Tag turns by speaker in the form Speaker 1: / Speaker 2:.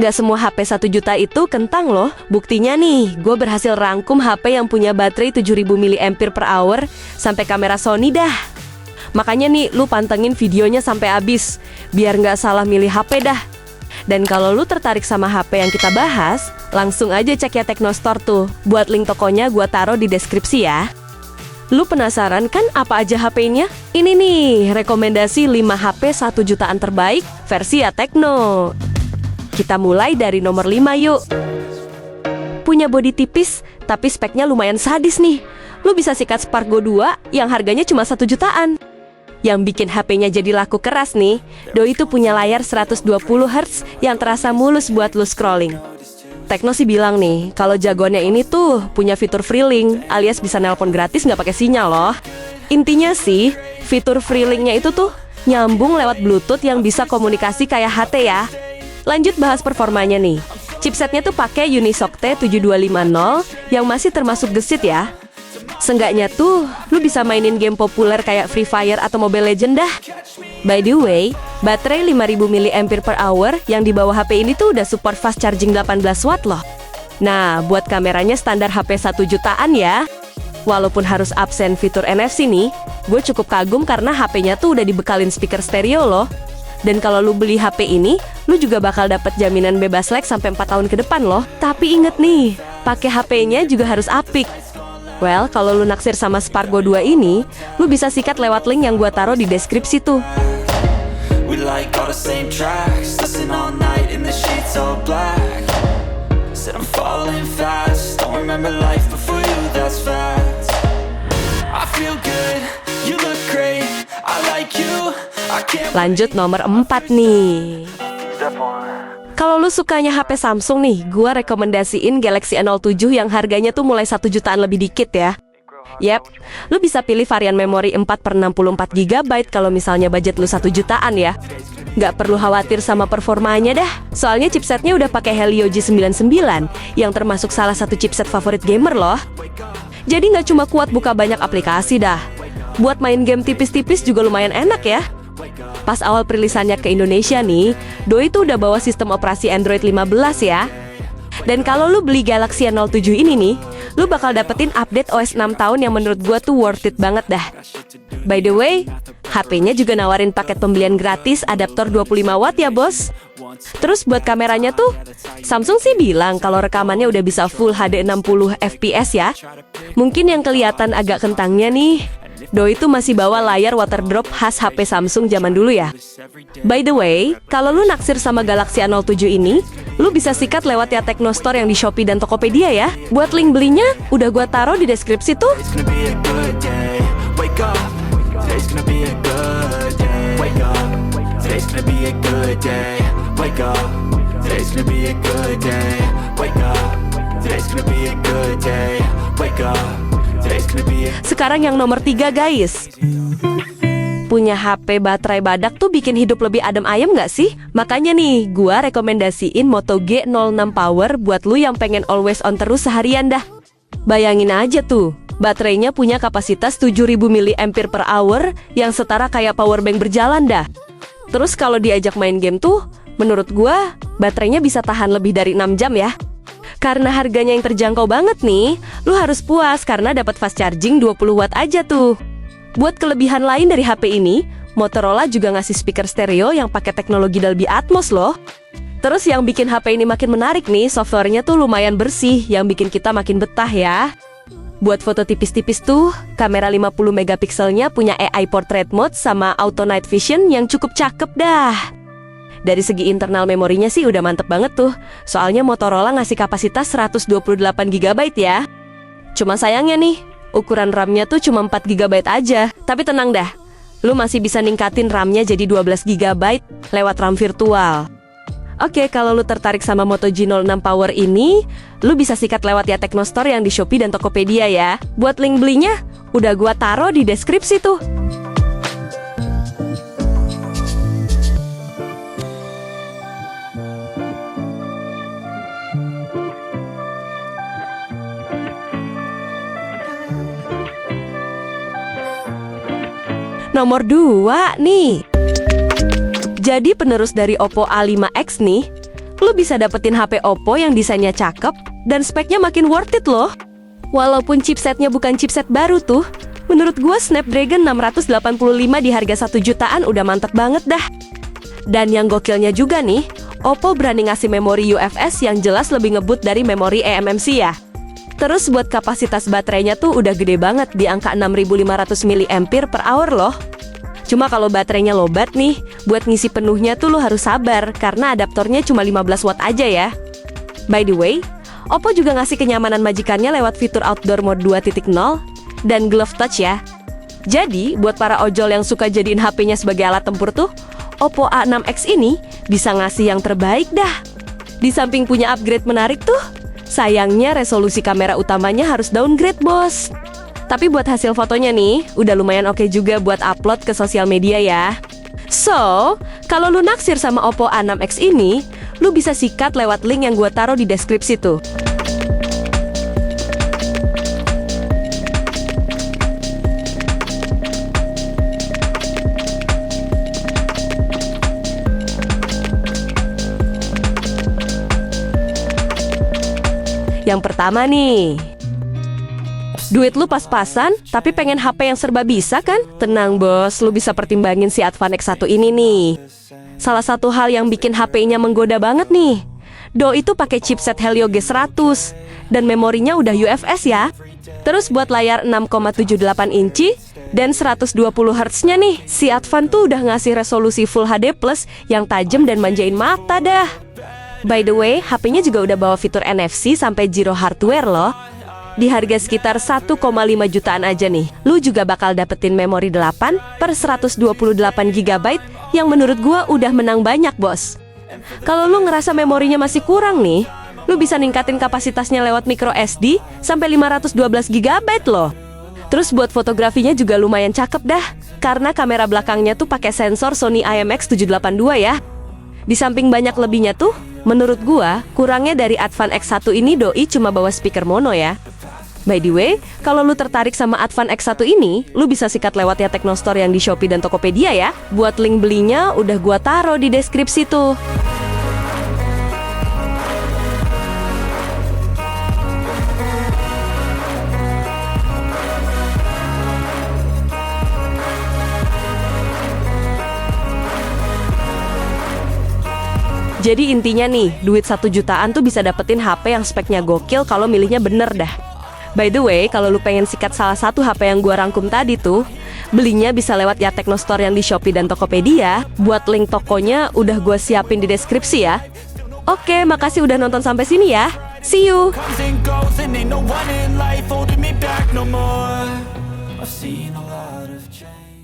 Speaker 1: Nggak semua HP 1 juta itu kentang loh. Buktinya nih, gue berhasil rangkum HP yang punya baterai 7000 mAh sampai kamera Sony dah. Makanya nih, lu pantengin videonya sampai habis, biar nggak salah milih HP dah. Dan kalau lu tertarik sama HP yang kita bahas, langsung aja cek ya Teknostore tuh. Buat link tokonya gue taruh di deskripsi ya. Lu penasaran kan apa aja HP-nya? Ini nih, rekomendasi 5 HP 1 jutaan terbaik versi ya Tekno. Kita mulai dari nomor 5 yuk. Punya bodi tipis, tapi speknya lumayan sadis nih. Lu bisa sikat Spark Go 2 yang harganya cuma 1 jutaan. Yang bikin HP-nya jadi laku keras nih, doi itu punya layar 120Hz yang terasa mulus buat lu scrolling. Tekno sih bilang nih, kalau jagoannya ini tuh punya fitur FreeLink, alias bisa nelpon gratis nggak pakai sinyal loh. Intinya sih, fitur FreeLink-nya itu tuh nyambung lewat Bluetooth yang bisa komunikasi kayak HT ya. Lanjut bahas performanya nih. Chipsetnya tuh pakai Unisoc T7250 yang masih termasuk gesit ya. Seenggaknya tuh, lu bisa mainin game populer kayak Free Fire atau Mobile Legends dah. By the way, baterai 5000 mAh yang di bawah HP ini tuh udah support fast charging 18 watt loh. Nah, buat kameranya standar HP 1 jutaan ya. Walaupun harus absen fitur NFC nih, gue cukup kagum karena HP-nya tuh udah dibekalin speaker stereo loh. Dan kalau lu beli HP ini, lu juga bakal dapat jaminan bebas lag sampai 4 tahun ke depan loh. Tapi inget nih, pakai HP-nya juga harus apik. Well, kalau lu naksir sama Spark Go 2 ini, lu bisa sikat lewat link yang gua taruh di deskripsi tuh. We like all the same tracks, listen all night in the sheets all black. Said I'm falling fast, don't remember life before you, that's facts. I feel good, you look great, I like you, I can't. Lanjut nomor 4 nih. Kalau lu sukanya HP Samsung nih, gua rekomendasiin Galaxy A07 yang harganya tuh mulai 1 jutaan lebih dikit ya. Yep, lu bisa pilih varian memori 4/64 GB kalau misalnya budget lu 1 jutaan ya. Nggak perlu khawatir sama performanya dah, soalnya chipsetnya udah pakai Helio G99 yang termasuk salah satu chipset favorit gamer loh. Jadi nggak cuma kuat buka banyak aplikasi dah, buat main game tipis-tipis juga lumayan enak ya. Pas awal perilisannya ke Indonesia nih, doi itu udah bawa sistem operasi Android 15 ya. Dan kalau lu beli Galaxy A07 ini nih, lu bakal dapetin update OS 6 tahun yang menurut gua tuh worth it banget dah. By the way, HP-nya juga nawarin paket pembelian gratis adaptor 25 watt ya bos. Terus buat kameranya tuh, Samsung sih bilang kalau rekamannya udah bisa full HD 60 fps ya. Mungkin yang kelihatan agak kentangnya nih, doi itu masih bawa layar waterdrop khas HP Samsung zaman dulu ya. By the way, kalau lu naksir sama Galaxy A07 ini, lu bisa sikat lewat ya Teknostore yang di Shopee dan Tokopedia ya. Buat link belinya, udah gua taruh di deskripsi tuh. Sekarang yang nomor 3 guys. Punya HP baterai badak tuh bikin hidup lebih adem ayem gak sih? Makanya nih, gua rekomendasiin Moto G06 Power buat lu yang pengen always on terus seharian dah. Bayangin aja tuh, baterainya punya kapasitas 7000 mAh yang setara kayak powerbank berjalan dah. Terus kalau diajak main game tuh, menurut gua, baterainya bisa tahan lebih dari 6 jam ya. Karena harganya yang terjangkau banget nih, lu harus puas karena dapat fast charging 20 watt aja tuh. Buat kelebihan lain dari HP ini, Motorola juga ngasih speaker stereo yang pakai teknologi Dolby Atmos loh. Terus yang bikin HP ini makin menarik nih, softwarenya tuh lumayan bersih, yang bikin kita makin betah ya. Buat foto tipis-tipis tuh, kamera 50 megapikselnya punya AI Portrait Mode sama Auto Night Vision yang cukup cakep dah. Dari segi internal memorinya sih udah mantep banget tuh, soalnya Motorola ngasih kapasitas 128 GB ya. Cuma sayangnya nih, ukuran RAM-nya tuh cuma 4 GB aja. Tapi tenang dah, lu masih bisa ningkatin RAM-nya jadi 12 GB lewat RAM virtual. Oke, kalau lu tertarik sama Moto G06 Power ini, lu bisa sikat lewat ya Teknostore yang di Shopee dan Tokopedia ya. Buat link belinya, udah gua taruh di deskripsi tuh. Nomor 2 nih. Jadi penerus dari Oppo A5X nih, lu bisa dapetin HP Oppo yang desainnya cakep dan speknya makin worth it loh. Walaupun chipsetnya bukan chipset baru tuh, menurut gua Snapdragon 685 di harga 1 jutaan udah mantep banget dah. Dan yang gokilnya juga nih, Oppo berani ngasih memori UFS yang jelas lebih ngebut dari memori eMMC ya. Terus buat kapasitas baterainya tuh udah gede banget di angka 6500 mAh loh. Cuma kalau baterainya lobat nih, buat ngisi penuhnya tuh lo harus sabar karena adaptornya cuma 15 watt aja ya. By the way, Oppo juga ngasih kenyamanan majikannya lewat fitur Outdoor Mode 2.0 dan Glove Touch ya. Jadi, buat para ojol yang suka jadiin HP-nya sebagai alat tempur tuh, Oppo A6X ini bisa ngasih yang terbaik dah. Di samping punya upgrade menarik tuh, sayangnya resolusi kamera utamanya harus downgrade bos. Tapi buat hasil fotonya nih, udah lumayan oke juga buat upload ke sosial media ya. So, kalau lu naksir sama Oppo A6X ini, lu bisa sikat lewat link yang gua taruh di deskripsi tuh. Yang pertama nih, duit lu pas-pasan, tapi pengen HP yang serba bisa kan? Tenang bos, lu bisa pertimbangin si Advan X1 ini nih. Salah satu hal yang bikin HP-nya menggoda banget nih, Doi itu pakai chipset Helio G100 dan memorinya udah UFS ya. Terus buat layar 6,78 inci dan 120 Hz-nya nih, si Advan tuh udah ngasih resolusi Full HD Plus yang tajam dan manjain mata dah. By the way, HP-nya juga udah bawa fitur NFC sampai Zero Hardware loh. Di harga sekitar 1,5 jutaan aja nih, lu juga bakal dapetin memori 8 per 128 GB yang menurut gua udah menang banyak bos. Kalau lu ngerasa memorinya masih kurang nih, lu bisa ningkatin kapasitasnya lewat micro SD sampai 512 GB loh. Terus buat fotografinya juga lumayan cakep dah, karena kamera belakangnya tuh pakai sensor Sony IMX782 ya. Di samping banyak lebihnya tuh, menurut gua, kurangnya dari Advan X1 ini Doi cuma bawa speaker mono ya. By the way, kalau lu tertarik sama Advan X1 ini, lu bisa sikat lewat ya Teknostore yang di Shopee dan Tokopedia ya. Buat link belinya udah gua taruh di deskripsi tuh. Jadi intinya nih, duit 1 jutaan tuh bisa dapetin HP yang speknya gokil kalau milihnya bener dah. By the way, kalau lu pengen sikat salah satu HP yang gua rangkum tadi tuh, belinya bisa lewat ya Teknostore yang di Shopee dan Tokopedia. Buat link tokonya udah gua siapin di deskripsi ya. Oke, makasih udah nonton sampai sini ya. See you!
Speaker 2: Comes and goes and ain't no one in life holding me back no more. I've seen a lot of change.